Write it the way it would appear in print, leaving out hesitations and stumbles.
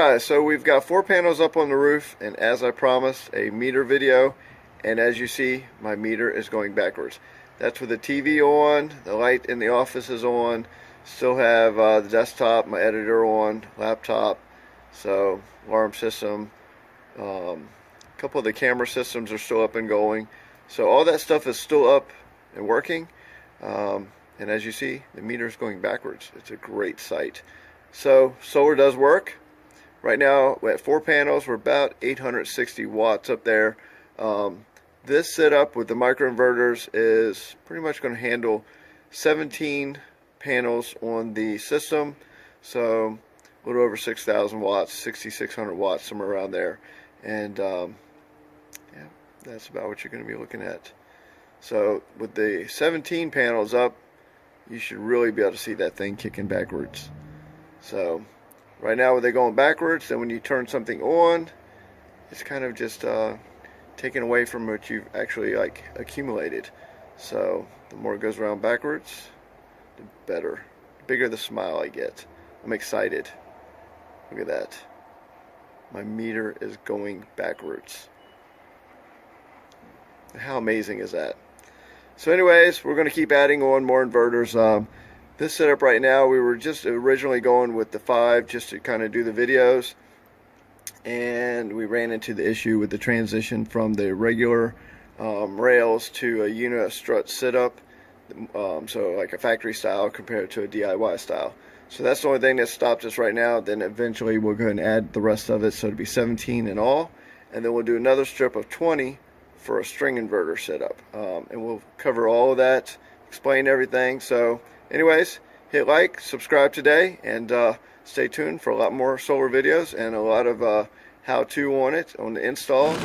guys, so we've got 4 panels up on the roof, and as I promised, a meter video. And as you see, my meter is going backwards. That's with the TV on, the light in the office is on, still have the desktop, my editor on, laptop, so alarm system, a couple of the camera systems are still up and going. So all that stuff is still up and working. And as you see, the meter is going backwards. It's a great sight. So solar does work. Right now, at 4 panels, we're about 860 watts up there. This setup with the microinverters is pretty much going to handle 17 panels on the system. So a little over 6,000 watts, 6,600 watts, somewhere around there. And yeah, that's about what you're going to be looking at. So with the 17 panels up, you should really be able to see that thing kicking backwards. So right now, with it going backwards, then when you turn something on, it's kind of just taken away from what you've actually accumulated. So the more it goes around backwards, the better. The bigger the smile I get. I'm excited. Look at that. My meter is going backwards. How amazing is that? So anyways, we're going to keep adding on more inverters. This setup right now, we were just originally going with the 5 just to kind of do the videos, and we ran into the issue with the transition from the regular rails to a unit strut setup, so like a factory style compared to a DIY style. So that's the only thing that stopped us right now. Then eventually we'll go ahead and add the rest of it, so it'll be 17 in all, and then we'll do another strip of 20 for a string inverter setup, and we'll cover all of that, explain everything. So anyways, hit like, subscribe today, and stay tuned for a lot more solar videos and a lot of how-to on it, on the install.